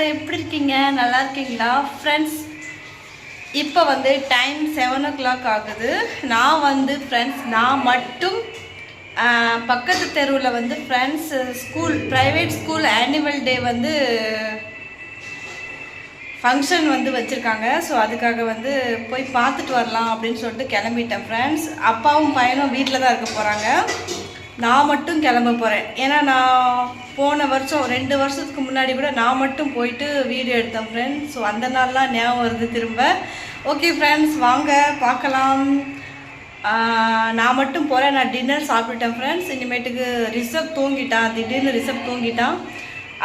எல்லோரும் எப்படி இருக்கீங்க? நல்லா இருக்கீங்களா ஃப்ரெண்ட்ஸ்? இப்போ வந்து டைம் 7 o'clock ஆகுது. நான் வந்து ஃப்ரெண்ட்ஸ் நான் மட்டும் பக்கத்து தெருவில் வந்து friends school private school annual day வந்து ஃபங்க்ஷன் வந்து வச்சுருக்காங்க. ஸோ அதுக்காக வந்து போய் பார்த்துட்டு வரலாம் அப்படின்னு சொல்லிட்டு கிளம்பிட்டேன் ஃப்ரெண்ட்ஸ். அப்பாவும் பையனும் வீட்டில் தான் இருக்க போகிறாங்க. நான் மட்டும் கிளம்ப போகிறேன். ஏன்னா நான் போன வருஷம் 2 வருஷத்துக்கு முன்னாடி கூட நான் மட்டும் போயிட்டு வீடியோ எடுத்தேன் ஃப்ரெண்ட்ஸ். ஸோ அந்த நாள்லாம் ஞாபகம் வருது திரும்ப. ஓகே ஃப்ரெண்ட்ஸ், வாங்க பார்க்கலாம். நான் மட்டும் போகிறேன். நான் டின்னர் சாப்பிட்டுட்டேன் ஃப்ரெண்ட்ஸ். இனிமேட்டுக்கு ரிஷப் தூங்கிட்டான், திடீர்னு ரிஷப் தூங்கிட்டான்.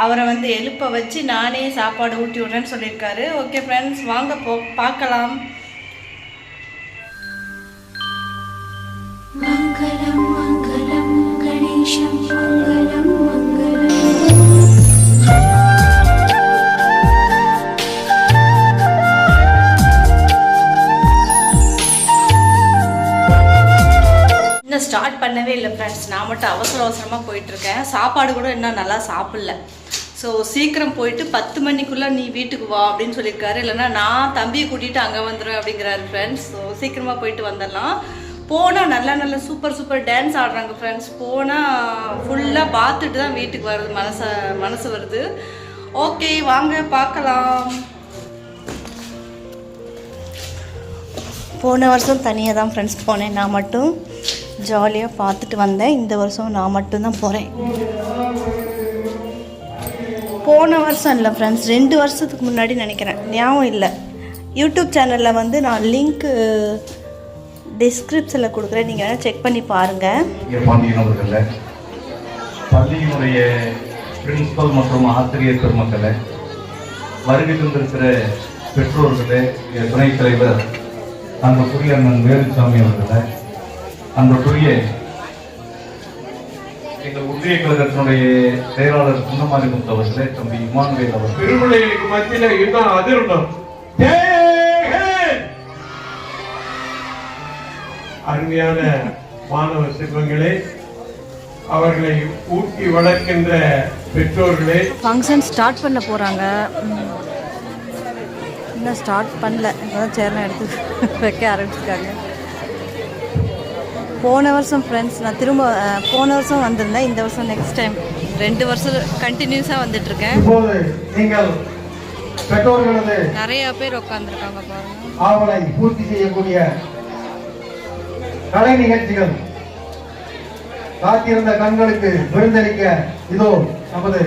அவரை வந்து எழுப்ப வச்சு நானே சாப்பாடு ஊட்டி விட்றேன்னு சொல்லியிருக்காரு. ஓகே ஃப்ரெண்ட்ஸ், வாங்க பார்க்கலாம். மங்களம் மங்களம் கணேசம் மங்களம் மங்களம். இன்னும் ஸ்டார்ட் பண்ணவே இல்லை ஃப்ரெண்ட்ஸ். நான் மட்டும் அவசரமாக போயிட்டுருக்கேன். சாப்பாடு கூட இன்னும் நல்லா சாப்பிடல. ஸோ சீக்கிரம் போயிட்டு 10 மணிக்குள்ளே நீ வீட்டுக்கு வா அப்படின்னு சொல்லியிருக்காரு. இல்லைன்னா நான் தம்பியை கூட்டிகிட்டு அங்கே வந்துடுவேன் அப்படிங்கிறாரு ஃப்ரெண்ட்ஸ். ஸோ சீக்கிரமாக போயிட்டு வந்துடலாம். போனால் நல்ல சூப்பர் டான்ஸ் ஆடுறாங்க ஃப்ரெண்ட்ஸ். போனால் ஃபுல்லாக பார்த்துட்டு தான் வீட்டுக்கு வருது மனசு வருது. ஓகே வாங்க பார்க்கலாம். போன வருஷம் தனியாக தான் ஃப்ரெண்ட்ஸ் போனேன். நான் மட்டும் ஜாலியாக பார்த்துட்டு வந்தேன். இந்த வருஷம் நான் மட்டும்தான் போகிறேன். போன வருஷம் இல்லை ஃப்ரெண்ட்ஸ், 2 வருஷத்துக்கு முன்னாடி நினைக்கிறேன், ஞாபகம் இல்லை. யூடியூப் சேனலில் வந்து நான் லிங்க்கு டிஸ்கிரிப்ஷனில் கொடுக்குறேன், நீங்கள் வேணால் செக் பண்ணி பாருங்கள். பாண்டியன் அவர்களே, பள்ளியினுடைய பிரின்சிபல் மற்றும் ஆசிரியர் பெருமக்களே, வருகை தந்திருக்கிற பெற்றோர்களே, துணைத் தலைவர் அன்புக்குரிய அண்ணன் வேலுசாமி அவர்களே, அன்புக்குரிய எங்கள் ஒன்றிய கழகத்தினுடைய செயலாளர் சுண்ணமாரி முத்தவர்களே, தம்பி இமானுவேல் அவர்கள், திருவிழைக்கு மத்தியில இதுதான் அதிர்ந்தோம். அருமையான மாணவ செல்வங்களே, அவர்களை ஊட்டி வளர்க்கின்ற பெற்றோர்களே, ஃபங்க்ஷன் ஸ்டார்ட் பண்ண போகிறாங்க. இன்னும் ஸ்டார்ட் பண்ணல, இப்போதான் சேர்லாம் எடுத்து வைக்க ஆரம்பிச்சிருக்காங்க. போன வருஷம் ஃப்ரெண்ட்ஸ் நான் திரும்ப போன வருஷம் வந்திருந்தேன். இந்த வருஷம் நெக்ஸ்ட் டைம் 2 வருஷம் கண்டினியூஸாக வந்துட்டுருக்கேன். நீங்கள் பெற்றோர்களது நிறைய பேர் உட்காந்துருக்காங்க பாருங்க. ஆவலை பூர்த்தி செய்யக்கூடிய கலை நிகழ்ச்சிகள், காத்திருந்த கண்களுக்கு விருந்தளிக்க இதோ நமது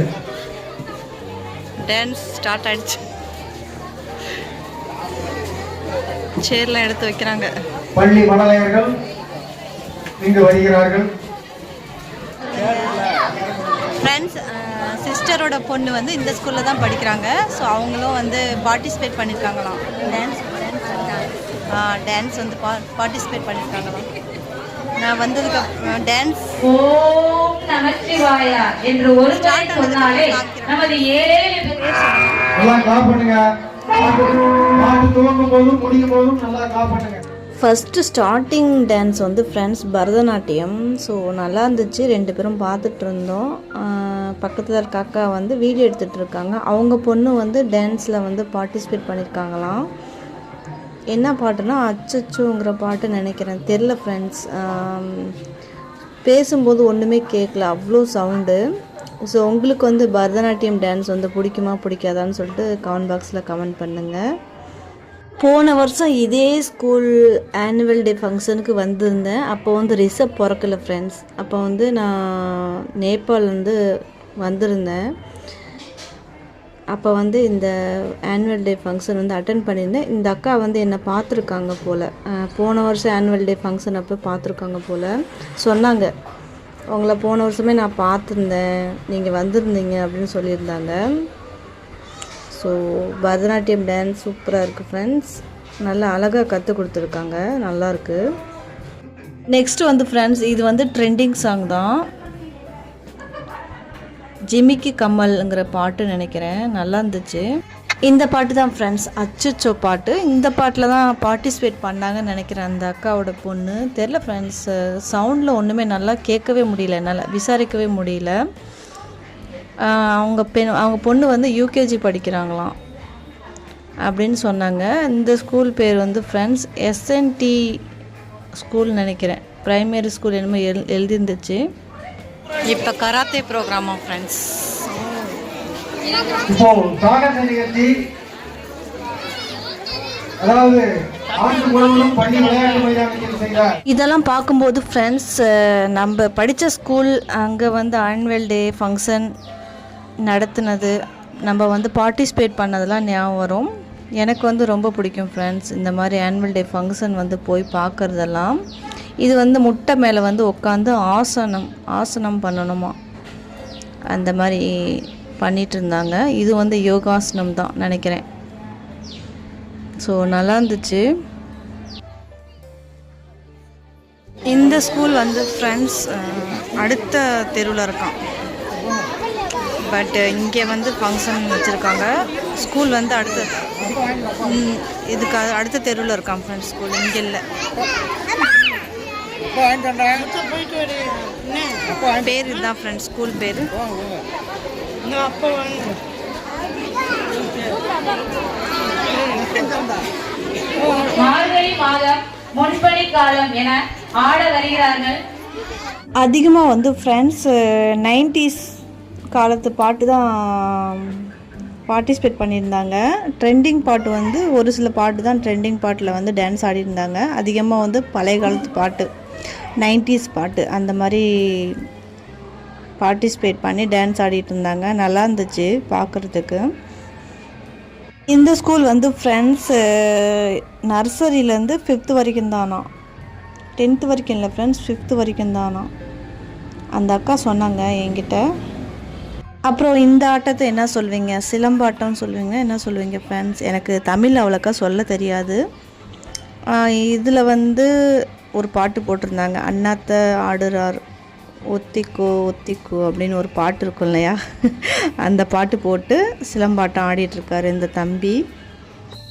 டான்ஸ் ஸ்டார்ட் ஆயிடுச்சு. சேர்லாம் எடுத்து வைக்கிறாங்க. பள்ளி மழலையர்கள் இங்கு வருகிறார்கள். ஃப்ரெண்ட்ஸ், சிஸ்டரோட பொண்ணு வந்து இந்த ஸ்கூலில் தான் படிக்கிறாங்க. ஸோ அவங்களும் வந்து பார்ட்டிசிபேட் பண்ணியிருக்காங்களாம். டான்ஸ் வந்து பார்ட்டிசிபேட் பண்ணியிருக்காங்களாம். நான் வந்ததுக்கு டான்ஸ் ஓம் நமச்சிவாயா என்று ஒரு முறை சொன்னாலே நமது 7 நல்லா கிளாப் பண்ணுங்க. பாட்டு துவங்கும் போதும் முடியும் போதும் நல்லா கிளாப் பண்ணுங்க. ஃபஸ்ட்டு ஸ்டார்டிங் டான்ஸ் வந்து ஃப்ரெண்ட்ஸ் பரதநாட்டியம். ஸோ நல்லா இருந்துச்சு. 2 பேரும் பார்த்துட்டு இருந்தோம். பக்கத்தில் இருக்க அக்கா வந்து வீடியோ எடுத்துகிட்டு இருக்காங்க. அவங்க பொண்ணு வந்து டான்ஸில் வந்து பார்ட்டிசிபேட் பண்ணியிருக்காங்களாம். என்ன பாட்டுனா அச்சச்சோங்கிற பாட்டு நினைக்கிறேன், தெரில ஃப்ரெண்ட்ஸ். பேசும்போது ஒன்றுமே கேட்கல, அவ்வளோ சவுண்டு. ஸோ உங்களுக்கு வந்து பரதநாட்டியம் டான்ஸ் வந்து பிடிக்குமா பிடிக்காதான்னு சொல்லிட்டு கமெண்ட் பாக்ஸில் கமெண்ட் பண்ணுங்கள். போன வருஷம் இதே ஸ்கூல் ஆனுவல் டே ஃபங்க்ஷனுக்கு வந்திருந்தேன். அப்போ வந்து ரிஷப் பிறக்கல ஃப்ரெண்ட்ஸ். அப்போ வந்து நான் நேபாள் வந்து வந்திருந்தேன். அப்போ வந்து இந்த ஆனுவல் டே ஃபங்க்ஷன் வந்து அட்டன் பண்ணியிருந்தேன். இந்த அக்கா வந்து என்னை பார்த்துருக்காங்க போல். போன வருஷம் ஆனுவல் டே ஃபங்க்ஷன் அப்போ பார்த்துருக்காங்க போல். சொன்னாங்க, உங்களை போன வருஷமே நான் பார்த்துருந்தேன், நீங்கள் வந்திருந்தீங்க அப்படின்னு சொல்லியிருந்தாங்க. ஸோ பரதநாட்டியம் டான்ஸ் சூப்பராக இருக்குது ஃப்ரெண்ட்ஸ். நல்லா அழகாக கற்றுக் கொடுத்துருக்காங்க, நல்லாயிருக்கு. நெக்ஸ்ட்டு வந்து ஃப்ரெண்ட்ஸ் இது வந்து ட்ரெண்டிங் சாங் தான். ஜிமிக்கி கம்மல்ங்கிற பாட்டு நினைக்கிறேன், நல்லா இருந்துச்சு. இந்த பாட்டு தான் ஃப்ரெண்ட்ஸ் அச்சச்சோ பாட்டு. இந்த பாட்டில் தான் பார்ட்டிசிபேட் பண்ணாங்கன்னு நினைக்கிறேன் அந்த அக்காவோட பொண்ணு. தெரில ஃப்ரெண்ட்ஸ், சவுண்டில் ஒன்றுமே நல்லா கேட்கவே முடியல, என்னால் விசாரிக்கவே முடியல. அவங்க பொண்ணு வந்து யூகேஜி படிக்கிறாங்களாம் அப்படின்னு சொன்னாங்க. இந்த ஸ்கூல் பேர் வந்து ஃப்ரெண்ட்ஸ் எஸ்என்டி ஸ்கூல் நினைக்கிறேன், ப்ரைமரி ஸ்கூல் என்னமோ எழுதிருந்துச்சு. இப்போ கராத்தே ப்ரோக்ராமா ஃப்ரெண்ட்ஸ். இப்போ சாகச நிகழ்ச்சி, அதாவது ஆண்டு முழுவதும் பள்ளி விளையாட்டு மைதானத்தில் செய்கிறார். இதெல்லாம் பார்க்கும்போது ஃப்ரெண்ட்ஸ் நம்ம படித்த ஸ்கூல் அங்கே வந்து ஆனுவல் டே ஃபங்க்ஷன் நடத்துனது, நம்ம வந்து பார்ட்டிசிபேட் பண்ணதெல்லாம் ஞாபகம் வரும். எனக்கு வந்து ரொம்ப பிடிக்கும் ஃப்ரெண்ட்ஸ் இந்த மாதிரி ஆனுவல் டே ஃபங்க்ஷன் வந்து போய் பார்க்குறதெல்லாம். இது வந்து முட்டை மேலே வந்து உட்காந்து ஆசனம் பண்ணணுமா, அந்த மாதிரி பண்ணிகிட்டு இருந்தாங்க. இது வந்து யோகாசனம் தான் நினைக்கிறேன். ஸோ நல்லா இருந்துச்சு. இந்த ஸ்கூல் வந்து ஃப்ரெண்ட்ஸ் அடுத்த தெருவில் இருக்கான். பட் இங்கே வந்து ஃபங்க்ஷன் வச்சுருக்காங்க. ஸ்கூல் வந்து இதுக்கு அடுத்த தெருவில் இருக்கான் ஃப்ரெண்ட்ஸ். ஸ்கூல் இங்கே இல்லை. பேர் இதுதான் ஃப்ரெண்ட்ஸ், ஸ்கூல் பேர். மார்கழி மாதம் முன்பணி காலம் என ஆட வருகிறார்கள். அதிகமாக வந்து ஃப்ரெண்ட்ஸ் 90s காலத்து பாட்டு தான் பார்ட்டிசிபேட் பண்ணியிருந்தாங்க. ட்ரெண்டிங் பாட்டு வந்து ஒரு சில பாட்டு தான் ட்ரெண்டிங் பாட்டில் வந்து டான்ஸ் ஆடிருந்தாங்க. அதிகமாக வந்து பழைய காலத்து பாட்டு 90s பாட்டு அந்த மாதிரி பார்ட்டிசிபேட் பண்ணி டான்ஸ் ஆடிட்டு இருந்தாங்க. நல்லா இருந்துச்சு பார்க்குறதுக்கு. இந்த ஸ்கூல் வந்து ஃப்ரெண்ட்ஸ் நர்சரியிலேருந்து 5th வரைக்கும் தானா, 10th வரைக்கும் இல்லை ஃப்ரெண்ட்ஸ், 5th வரைக்கும் தானா அந்த அக்கா சொன்னாங்க என்கிட்ட. அப்புறம் இந்த ஆட்டத்தை என்ன சொல்வீங்க? சிலம்பாட்டம்னு சொல்லுவீங்க, என்ன சொல்லுவீங்க ஃப்ரெண்ட்ஸ்? எனக்கு தமிழ் அவ்வளோக்கா சொல்ல தெரியாது. இதில் வந்து ஒரு பாட்டு போட்டிருந்தாங்க, அண்ணாத்த ஆடுறார் ஒத்திக்கோ ஒத்திக்கோ அப்படின்னு ஒரு பாட்டு இருக்கும் இல்லையா, அந்த பாட்டு போட்டு சிலம்பாட்டம் ஆடிட்டுருக்காரு இந்த தம்பி.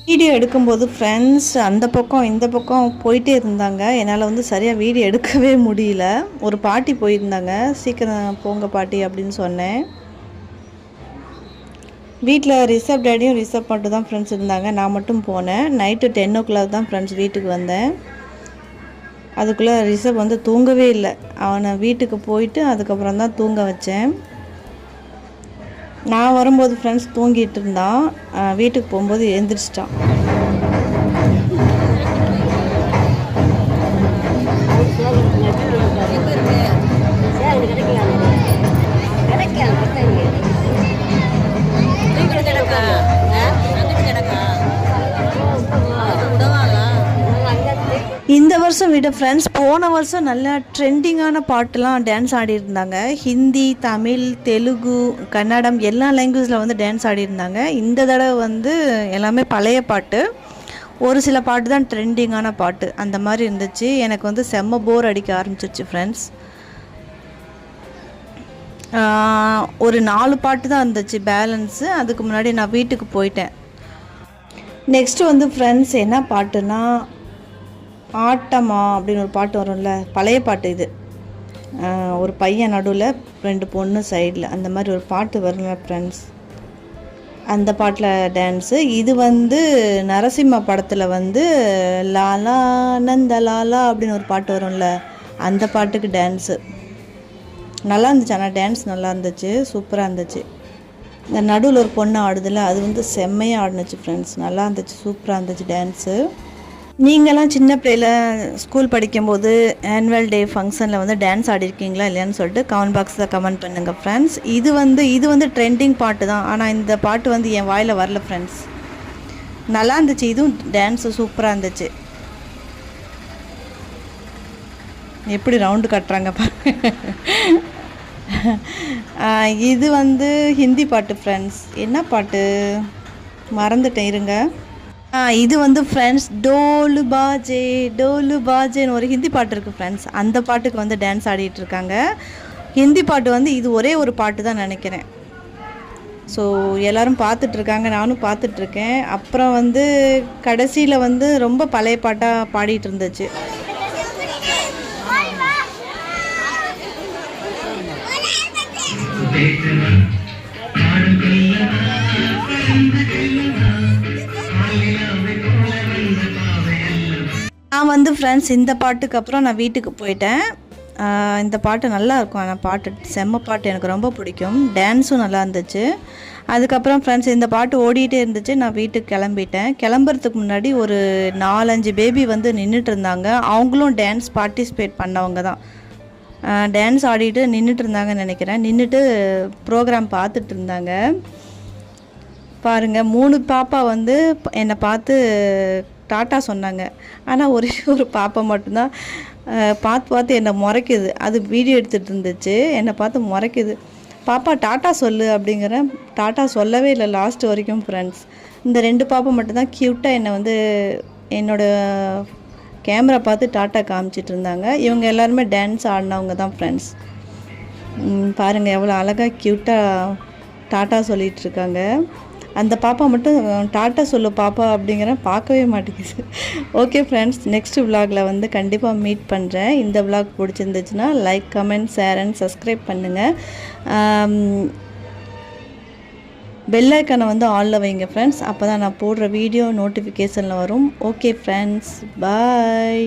வீடியோ எடுக்கும்போது ஃப்ரெண்ட்ஸ் அந்த பக்கம் இந்த பக்கம் போயிட்டே இருந்தாங்க. என்னால் வந்து சரியாக வீடியோ எடுக்கவே முடியல. ஒரு பாட்டி போயிருந்தாங்க, சீக்கிரம் போங்க பாட்டி அப்படின்னு சொன்னேன். வீட்டில் ரிஷப் டேடியும் ரிஷப் மட்டும் தான் ஃப்ரெண்ட்ஸ் இருந்தாங்க. நான் மட்டும் போனேன். நைட்டு 10 o'clock தான் ஃப்ரெண்ட்ஸ் வீட்டுக்கு வந்தேன். அதுக்குள்ளே ரிஷப் வந்து தூங்கவே இல்லை. அவனை வீட்டுக்கு போயிட்டு அதுக்கப்புறம் தான் தூங்க வச்சேன். நான் வரும்போது ஃப்ரெண்ட்ஸ் தூங்கிட்டு இருந்தான். வீட்டுக்கு போகும்போது எழுந்திரிச்சிட்டான். இந்த வருஷம் விட ஃப்ரெண்ட்ஸ் போன வருஷம் நல்லா ட்ரெண்டிங்கான பாட்டுலாம் டான்ஸ் ஆடிருந்தாங்க. ஹிந்தி, தமிழ், தெலுங்கு, கன்னடம் எல்லா லாங்குவேஜில் வந்து டான்ஸ் ஆடிருந்தாங்க. இந்த தடவை வந்து எல்லாமே பழைய பாட்டு, ஒரு சில பாட்டு தான் ட்ரெண்டிங்கான பாட்டு அந்த மாதிரி இருந்துச்சு. எனக்கு வந்து செம்ம போர் அடிக்க ஆரம்பிச்சிருச்சு ஃப்ரெண்ட்ஸ். ஒரு 4 பாட்டு தான் இருந்துச்சு பேலன்ஸு. அதுக்கு முன்னாடி நான் வீட்டுக்கு போயிட்டேன். நெக்ஸ்ட்டு வந்து ஃப்ரெண்ட்ஸ் என்ன பாட்டுனா ஆட்டமா அப்படின்னு ஒரு பாட்டு வரும்ல, பழைய பாட்டு இது. ஒரு பையன் நடுவில் 2 பொண்ணு சைடில், அந்த மாதிரி ஒரு பாட்டு வரும்ல ஃப்ரெண்ட்ஸ், அந்த பாட்டில் டான்ஸு. இது வந்து நரசிம்ம படத்தில் வந்து லாலா நந்த லாலா அப்படின்னு ஒரு பாட்டு வரும்ல, அந்த பாட்டுக்கு டான்ஸு நல்லா இருந்துச்சு. ஆனால் டான்ஸ் நல்லா இருந்துச்சு, சூப்பராக இருந்துச்சு. இந்த நடுவில் ஒரு பொண்ணு ஆடுதில்ல, அது வந்து செம்மையாக ஆடுனுச்சு ஃப்ரெண்ட்ஸ். நல்லா இருந்துச்சு, சூப்பராக இருந்துச்சு டான்ஸு. நீங்களாம் சின்ன பிள்ளையில் ஸ்கூல் படிக்கும்போது ஆனுவல் டே ஃபங்க்ஷனில் வந்து டான்ஸ் ஆடிருக்கீங்களா இல்லையான்னு சொல்லிட்டு கமெண்ட் பாக்ஸில் கமெண்ட் பண்ணுங்கள் ஃப்ரெண்ட்ஸ். இது வந்து ட்ரெண்டிங் பாட்டு தான். ஆனால் இந்த பாட்டு வந்து என் வாயில் வரல ஃப்ரெண்ட்ஸ். நல்லா இருந்துச்சு, இதுவும் டான்ஸு சூப்பராக இருந்துச்சு. எப்படி ரவுண்டு கட்டுறாங்க பாருங்க. இது வந்து ஹிந்தி பாட்டு ஃப்ரெண்ட்ஸ். என்ன பாட்டு மறந்துட்டேன், இருங்க. இது வந்து ஃப்ரெண்ட்ஸ் டோலு பாஜேன்னு ஒரு ஹிந்தி பாட்டு இருக்குது ஃப்ரெண்ட்ஸ். அந்த பாட்டுக்கு வந்து டான்ஸ் ஆடிட்டுருக்காங்க. ஹிந்தி பாட்டு வந்து இது ஒரே ஒரு பாட்டு தான் நினைக்கிறேன். ஸோ எல்லோரும் பார்த்துட்ருக்காங்க, நானும் பார்த்துட்ருக்கேன். அப்புறம் வந்து கடைசியில் வந்து ரொம்ப பழைய பாட்டாக பாடிட்டு இருந்துச்சு. நான் வந்து ஃப்ரெண்ட்ஸ் இந்த பாட்டுக்கு அப்புறம் நான் வீட்டுக்கு போயிட்டேன். இந்த பாட்டு நல்லா இருக்கும். ஆனால் பாட்டு செம்ம பாட்டு, எனக்கு ரொம்ப பிடிக்கும். டான்ஸும் நல்லா இருந்துச்சு. அதுக்கப்புறம் ஃப்ரெண்ட்ஸ் இந்த பாட்டு ஓடிட்டே இருந்துச்சு. நான் வீட்டுக்கு கிளம்பிட்டேன். கிளம்புறதுக்கு முன்னாடி ஒரு 4-5 பேபி வந்து நின்றுட்டு இருந்தாங்க. அவங்களும் டான்ஸ் பார்ட்டிசிபேட் பண்ணவங்க தான். டான்ஸ் ஆடிட்டு நின்றுட்டு இருந்தாங்கன்னு நினைக்கிறேன். நின்றுட்டு ப்ரோக்ராம் பார்த்துட்டு இருந்தாங்க. பாருங்கள், 3 பாப்பா வந்து என்னை பார்த்து டாட்டா சொன்னாங்க. ஆனால் ஒரே ஒரு பாப்பா மட்டும்தான் பார்த்து என்னை முறைக்குது. அது வீடியோ எடுத்துகிட்டு இருந்துச்சு. என்னை பார்த்து முறைக்குது. பாப்பா டாட்டா சொல்லு அப்படிங்கிறேன். டாட்டா சொல்லவே இல்லை லாஸ்ட் வரைக்கும் ஃப்ரெண்ட்ஸ். இந்த 2 பாப்பா மட்டும்தான் க்யூட்டாக என்னை வந்து என்னோடய கேமரா பார்த்து டாட்டா காமிச்சிட்டு இருந்தாங்க. இவங்க எல்லாருமே டான்ஸ் ஆடினவங்க தான் ஃப்ரெண்ட்ஸ். பாருங்கள் எவ்வளோ அழகாக க்யூட்டாக டாட்டா சொல்லிகிட்டு இருக்காங்க. அந்த பாப்பா மட்டும் டாட்டா சொல்லு பாப்பா அப்படிங்கிற பார்க்கவே மாட்டேங்குது. ஓகே ஃப்ரெண்ட்ஸ், நெக்ஸ்ட் விலாகில் வந்து கண்டிப்பாக மீட் பண்ணுறேன். இந்த விலாக் பிடிச்சிருந்துச்சுன்னா like, comment, share and subscribe பண்ணுங்கள். பெல் ஐக்கானை வந்து ஆலில் வைங்க ஃப்ரெண்ட்ஸ். அப்போ தான் நான் போடுற வீடியோ நோட்டிஃபிகேஷனில் வரும். ஓகே ஃப்ரெண்ட்ஸ், பாய்.